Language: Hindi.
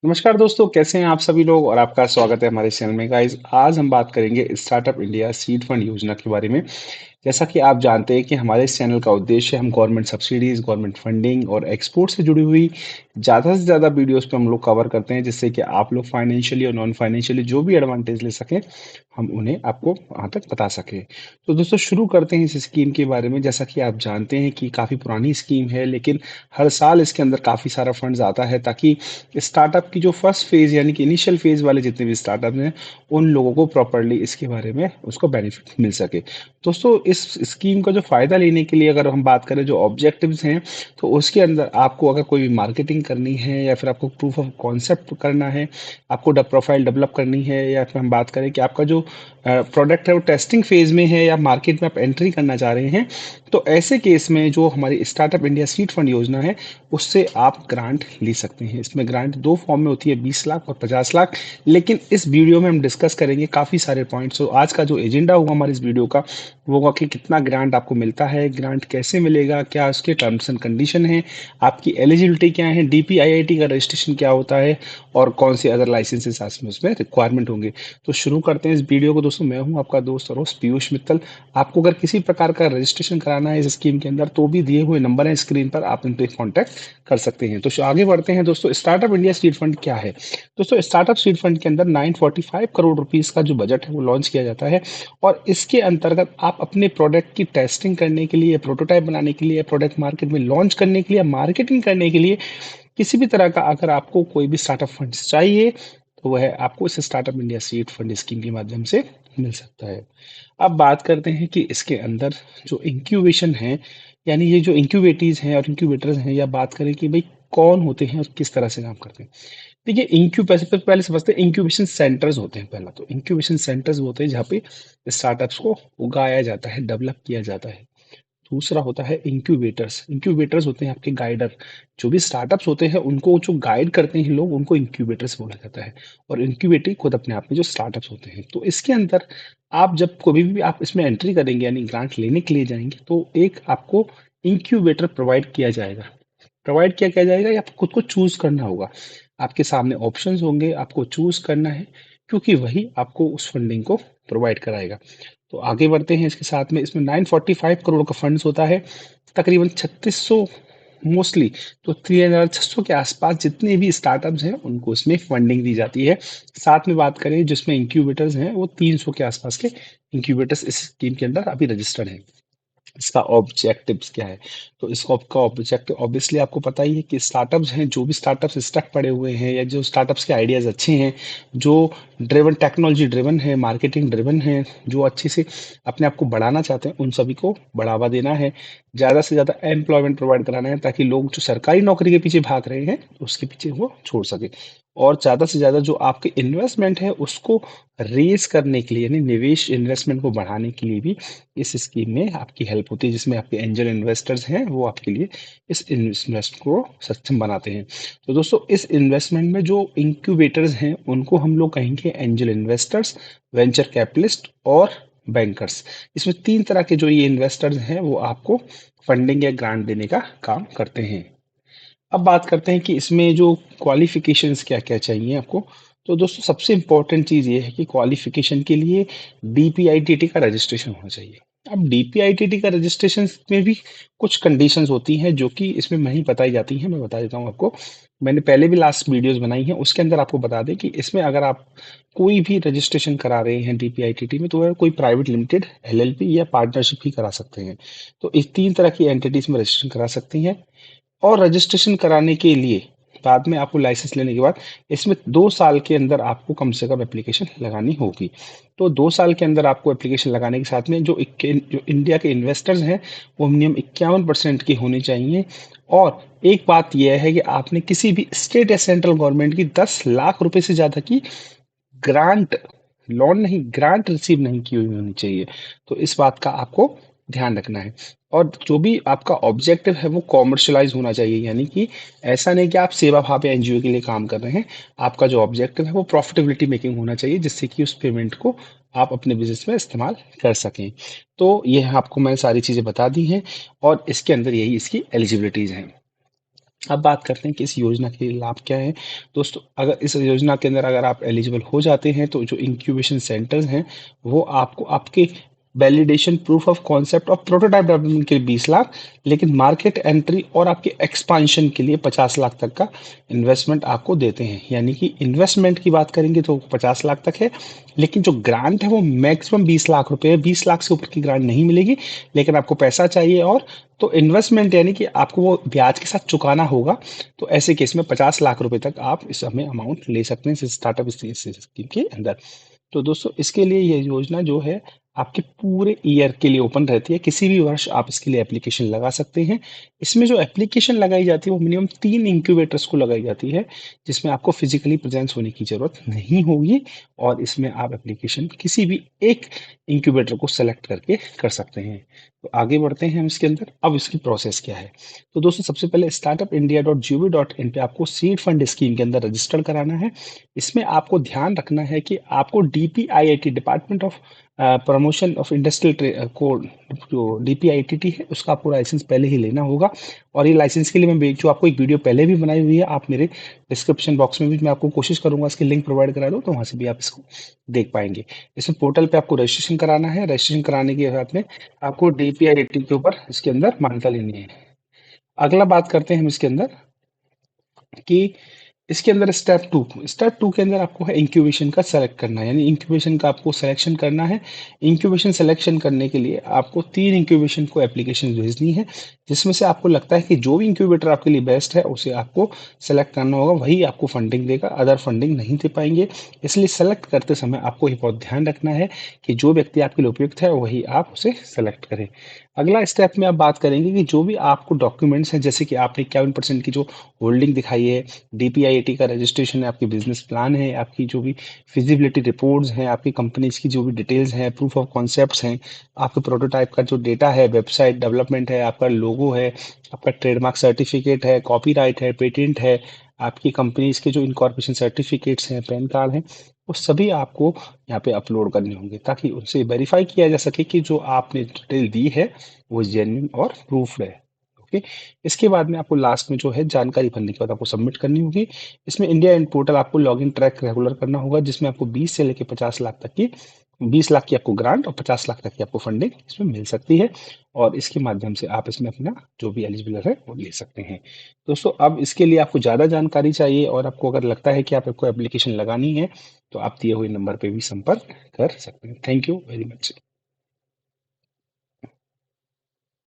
नमस्कार दोस्तों, कैसे हैं आप सभी लोग और आपका स्वागत है हमारे चैनल में। गाइस, आज हम बात करेंगे स्टार्टअप इंडिया सीड फंड योजना के बारे में। जैसा कि आप जानते हैं कि हमारे इस चैनल का उद्देश्य हम गवर्नमेंट सब्सिडीज, गवर्नमेंट फंडिंग और एक्सपोर्ट से जुड़ी हुई ज़्यादा से ज़्यादा वीडियोस पे हम लोग कवर करते हैं, जिससे कि आप लोग फाइनेंशियली और नॉन फाइनेंशियली जो भी एडवांटेज ले सकें, हम उन्हें आपको वहाँ तक बता सकें। तो दोस्तों, शुरू करते हैं इस स्कीम के बारे में। जैसा कि आप जानते हैं कि काफ़ी पुरानी स्कीम है, लेकिन हर साल इसके अंदर काफ़ी सारा फंड्स आता है ताकि स्टार्टअप की जो फर्स्ट फेज़ यानी कि इनिशियल फेज़ वाले जितने भी स्टार्टअप हैं, उन लोगों को प्रॉपर्ली इसके बारे में उसको बेनिफिट मिल सके। दोस्तों, इस स्कीम का जो फ़ायदा लेने के लिए अगर हम बात करें जो ऑब्जेक्टिव्स हैं, तो उसके अंदर आपको अगर कोई भी मार्केटिंग करनी है या फिर आपको प्रूफ ऑफ कॉन्सेप्ट करना है, आपको प्रोफाइल डेवलप करनी है, या फिर हम बात करें कि आपका जो प्रोडक्ट है वो टेस्टिंग फेज़ में है या मार्केट में आप एंट्री करना चाह रहे हैं, तो ऐसे केस में जो हमारी स्टार्टअप इंडिया सीड फंड योजना है, उससे आप ग्रांट ले सकते हैं। इसमें ग्रांट दो फॉर्म में होती है, 20 लाख और 50 लाख। लेकिन इस वीडियो में हम डिस्कस करेंगे काफ़ी सारे पॉइंट्स। तो आज का जो एजेंडा होगा हमारे इस वीडियो का, वो होगा कि कितना ग्रांट आपको मिलता है, ग्रांट कैसे मिलेगा, क्या उसके टर्म्स एंड कंडीशन है, आपकी एलिजिबिलिटी क्या है, डीपीआईआईटी का रजिस्ट्रेशन क्या होता है, और कौन से अदर लाइसेंसेस उसमें रिक्वायरमेंट होंगे। तो शुरू करते हैं इस वीडियो को। दोस्तों, मैं हूं आपका दोस्त और होस्ट पीयूष मित्तल। आपको अगर किसी प्रकार का रजिस्ट्रेशन कराना है इस स्कीम के अंदर, तो भी दिए हुए नंबर है स्क्रीन पर, आप इन पे कॉन्टैक्ट कर सकते हैं। तो आगे बढ़ते हैं दोस्तों। स्टार्टअप इंडिया सीड फंड क्या है? दोस्तों, स्टार्टअप सीड फंड के अंदर 945 करोड़ रुपीस का जो बजट है वो लॉन्च किया जाता है, और इसके अंतर्गत आप अपने प्रोडक्ट की टेस्टिंग करने के लिए, प्रोटोटाइप बनाने के लिए, प्रोडक्ट मार्केट में लॉन्च करने के लिए, मार्केटिंग करने के लिए, किसी भी तरह का अगर आपको कोई भी स्टार्टअप फंड्स चाहिए, तो वह आपको इस startup India seed fund scheme के माध्यम से मिल सकता है। अब बात करते हैं कि इसके अंदर जो इंक्यूबेशन है, यानी ये जो इंक्यूबेटीज हैं और इंक्यूबेटर्स हैं, या बात करें कि भाई कौन होते हैं और किस तरह से काम करते हैं। देखिए, पहले समझते हैं। इंक्यूबेशन सेंटर्स होते हैं। पहला तो इंक्यूबेशन सेंटर्स होते हैं जहाँ पे स्टार्टअप्स को उगाया जाता है, डेवलप किया जाता है। दूसरा होता है इंक्यूबेटर्स। इंक्यूबेटर्स होते हैं आपके गाइडर। जो भी स्टार्टअप्स होते हैं उनको जो गाइड करते हैं लोग, उनको इंक्यूबेटर्स बोला जाता है। और इंक्यूबेटिंग खुद अपने आप में जो स्टार्टअप्स होते हैं, तो इसके अंदर आप जब कभी भी आप इसमें एंट्री करेंगे यानी ग्रांट लेने के लिए जाएंगे, तो एक आपको इंक्यूबेटर प्रोवाइड किया जाएगा। प्रोवाइड किया जाएगा या आपको खुद को चूज करना होगा। आपके सामने ऑप्शंस होंगे, आपको चूज करना है, क्योंकि वही आपको उस फंडिंग को प्रोवाइड कराएगा। तो आगे बढ़ते हैं इसके साथ में। इसमें 945 करोड़ का फंड्स होता है। तकरीबन 3600, मोस्टली तो 3600 के आसपास जितने भी स्टार्टअप्स हैं उनको इसमें फंडिंग दी जाती है। साथ में बात करें जिसमें इंक्यूबेटर्स हैं, वो 300 के आसपास के इंक्यूबेटर्स इस स्कीम के अंदर अभी रजिस्टर्ड हैं। इसका ऑब्जेक्टिव्स क्या है? तो इसका आपका ऑब्जेक्टिव ऑब्वियसली आपको पता ही है कि स्टार्टअप्स हैं, जो भी स्टार्टअप्स स्टक पड़े हुए हैं या जो स्टार्टअप्स के आइडियाज अच्छे हैं, जो ड्रिवन टेक्नोलॉजी ड्रिवन है, मार्केटिंग ड्रिवन है, जो अच्छे से अपने आप को बढ़ाना चाहते हैं, उन सभी को बढ़ावा देना है। ज़्यादा से ज़्यादा एम्प्लॉयमेंट प्रोवाइड कराना है, ताकि लोग जो सरकारी नौकरी के पीछे भाग रहे हैं उसके पीछे वो छोड़ सके। और ज़्यादा से ज़्यादा जो आपके इन्वेस्टमेंट है उसको रेज करने के लिए, यानी निवेश इन्वेस्टमेंट को बढ़ाने के लिए भी इस स्कीम में आपकी हेल्प होती है, जिसमें आपके एंजल इन्वेस्टर्स हैं वो आपके लिए इस इन्वेस्टमेंट को सक्षम बनाते हैं। तो दोस्तों, इस इन्वेस्टमेंट में जो इंक्यूबेटर्स हैं उनको हम लोग कहेंगे एंजल इन्वेस्टर्स, वेंचर कैपिटलिस्ट और बैंकर्स। इसमें तीन तरह के जो ये इन्वेस्टर्स हैं वो आपको फंडिंग या ग्रांट देने का काम करते हैं। अब बात करते हैं कि इसमें जो क्वालिफिकेशंस क्या-क्या चाहिए आपको। तो दोस्तों, सबसे इम्पोर्टेंट चीज़ ये है कि क्वालिफिकेशन के लिए डीपीआईटीटी का रजिस्ट्रेशन होना चाहिए। अब डीपीआईटीटी का रजिस्ट्रेशन में भी कुछ कंडीशंस होती हैं जो कि इसमें नहीं बताई जाती हैं, मैं बता देता हूँ आपको। मैंने पहले भी लास्ट वीडियोज़ बनाई हैं, उसके अंदर आपको बता दें कि इसमें अगर आप कोई भी रजिस्ट्रेशन करा रहे हैं डीपीआईटीटी में, तो वह कोई प्राइवेट लिमिटेड, एलएलपी या पार्टनरशिप ही करा सकते हैं। तो इस 3 तरह की एंटिटीज़ में रजिस्ट्रेशन करा सकती हैं। और रजिस्ट्रेशन कराने के लिए बाद में आपको लाइसेंस लेने के बाद इसमें 2 साल के अंदर आपको कम से कम एप्लीकेशन लगानी होगी। तो 2 साल के अंदर आपको एप्लीकेशन लगाने के साथ में जो इंडिया के इन्वेस्टर्स हैं वो मिनिमम 51% के होने चाहिए। और एक बात यह है कि आपने किसी भी स्टेट या सेंट्रल गवर्नमेंट की 10 लाख रुपए से ज़्यादा की ग्रांट, लोन नहीं, ग्रांट रिसीव नहीं की हुई होनी चाहिए। तो इस बात का आपको ध्यान रखना है। और जो भी आपका ऑब्जेक्टिव है वो कॉमर्शलाइज होना चाहिए, यानी कि ऐसा नहीं कि आप सेवा भाव या एनजीओ के लिए काम कर रहे हैं। आपका जो ऑब्जेक्टिव है वो प्रॉफिटेबिलिटी मेकिंग होना चाहिए, जिससे कि उस पेमेंट को आप अपने बिजनेस में इस्तेमाल कर सकें। तो ये आपको मैंने सारी चीज़ें बता दी हैं, और इसके अंदर यही इसकी एलिजिबिलिटीज़ हैं। अब बात करते हैं कि इस योजना के लाभ क्या हैं। दोस्तों, अगर इस योजना के अंदर अगर आप एलिजिबल हो जाते हैं, तो जो इंक्यूबेशन सेंटर्स हैं, वो आपको आपके वैलिडेशन, प्रूफ ऑफ कॉन्सेप्ट और प्रोटोटाइप डेवलपमेंट के लिए 20 लाख, लेकिन मार्केट एंट्री और आपके एक्सपांशन के लिए 50 लाख तक का इन्वेस्टमेंट आपको देते हैं। यानी कि इन्वेस्टमेंट की बात करेंगे तो 50 लाख तक है, लेकिन जो ग्रांट है वो मैक्सिमम 20 लाख रुपए है। 20 लाख से ऊपर की ग्रांट नहीं मिलेगी, लेकिन आपको पैसा चाहिए और तो इन्वेस्टमेंट यानी कि आपको वो ब्याज के साथ चुकाना होगा। तो ऐसे केस में 50 लाख रुपए तक आप इस समय अमाउंट ले सकते हैं इस स्टार्टअप स्कीम के अंदर। तो दोस्तों, इसके लिए ये योजना जो है आपके पूरे ईयर के लिए ओपन रहती है। किसी भी वर्ष आप इसके लिए एप्लीकेशन लगा सकते हैं। इसमें जो एप्लीकेशन लगाई जाती है वो मिनिमम 3 इंक्यूबेटर्स को लगाई जाती है, जिसमें आपको फिजिकली प्रेजेंस होने की जरूरत नहीं होगी। और इसमें आप एप्लीकेशन किसी भी एक इंक्यूबेटर को सेलेक्ट करके कर सकते हैं। तो आगे बढ़ते हैं हम इसके अंदर। अब इसकी प्रोसेस क्या है? तो दोस्तों, सबसे पहले startupindia.gov.in पे आपको सीड फंड स्कीम के अंदर रजिस्टर कराना है। इसमें आपको ध्यान रखना है कि आपको DPIIT, department of promotion of industrial code, जो डीपीआईटीटी है, उसका आपको लाइसेंस पहले ही लेना होगा। और ये लाइसेंस के लिए जो आपको एक वीडियो पहले भी बनाई हुई है, आप मेरे डिस्क्रिप्शन बॉक्स में भी मैं आपको कोशिश करूंगा इसकी लिंक प्रोवाइड करा दूं, तो वहां से भी आप इसको देख पाएंगे। इसमें पोर्टल पे आपको रजिस्ट्रेशन कराना है। रजिस्ट्रेशन कराने के बाद में आपको डीपीआईआईटी के ऊपर इसके अंदर मान्यता लेनी है। अगला बात करते हैं हम इसके अंदर कि इसके अंदर स्टेप 2 के अंदर आपको है इंक्यूबेशन का सेलेक्ट करना है, यानी इंक्यूबेशन का आपको सिलेक्शन करना है। इंक्यूबेशन सिलेक्शन करने के लिए आपको 3 इंक्यूबेशन को एप्लीकेशन भेजनी है, जिसमें से आपको लगता है कि जो भी इंक्यूबेटर आपके लिए बेस्ट है उसे आपको सेलेक्ट करना होगा, वही आपको फंडिंग देगा, अदर फंडिंग नहीं दे पाएंगे। इसलिए सेलेक्ट करते समय आपको ये बहुत ध्यान रखना है कि जो व्यक्ति आपके लिए उपयुक्त है वही आप उसे सेलेक्ट करें। अगला स्टेप में आप बात करेंगे कि जो भी आपको डॉक्यूमेंट्स हैं, जैसे कि आपने 51% की जो होल्डिंग दिखाई है, डीपीआईआईटी का रजिस्ट्रेशन है, आपकी बिजनेस प्लान है, आपकी जो भी फिजिबिलिटी रिपोर्ट्स हैं, आपकी कंपनीज की जो भी डिटेल्स हैं, प्रूफ ऑफ कॉन्सेप्ट्स हैं, आपके प्रोटोटाइप का जो डेटा है, वेबसाइट डेवलपमेंट है, आपका लोगो है, आपका ट्रेडमार्क सर्टिफिकेट है, कॉपीराइट है, पेटेंट है, आपकी कंपनीज के जो इनकॉर्पोरेशन सर्टिफिकेट्स हैं, पैन कार्ड हैं, वो सभी आपको यहाँ पे अपलोड करने होंगे, ताकि उनसे वेरीफाई किया जा सके कि जो आपने डिटेल दी है वो जेन्युइन और प्रूफ है। ओके। इसके बाद में आपको लास्ट में जो है जानकारी भरने के बाद आपको सबमिट करनी होगी। इसमें इंडिया एंड पोर्टल आपको लॉगिन ट्रैक रेगुलर करना होगा, जिसमें आपको 20 से लेकर 50 लाख तक की, 20 लाख की आपको ग्रांट और 50 लाख तक की आपको फंडिंग इसमें मिल सकती है। और इसके माध्यम से आप इसमें अपना जो भी एलिजिबल है वो ले सकते हैं। दोस्तों, अब इसके लिए आपको ज़्यादा जानकारी चाहिए और आपको अगर लगता है कि आपको एप्लीकेशन लगानी है, तो आप दिए हुए नंबर पे भी संपर्क कर सकते हैं। Thank you very much.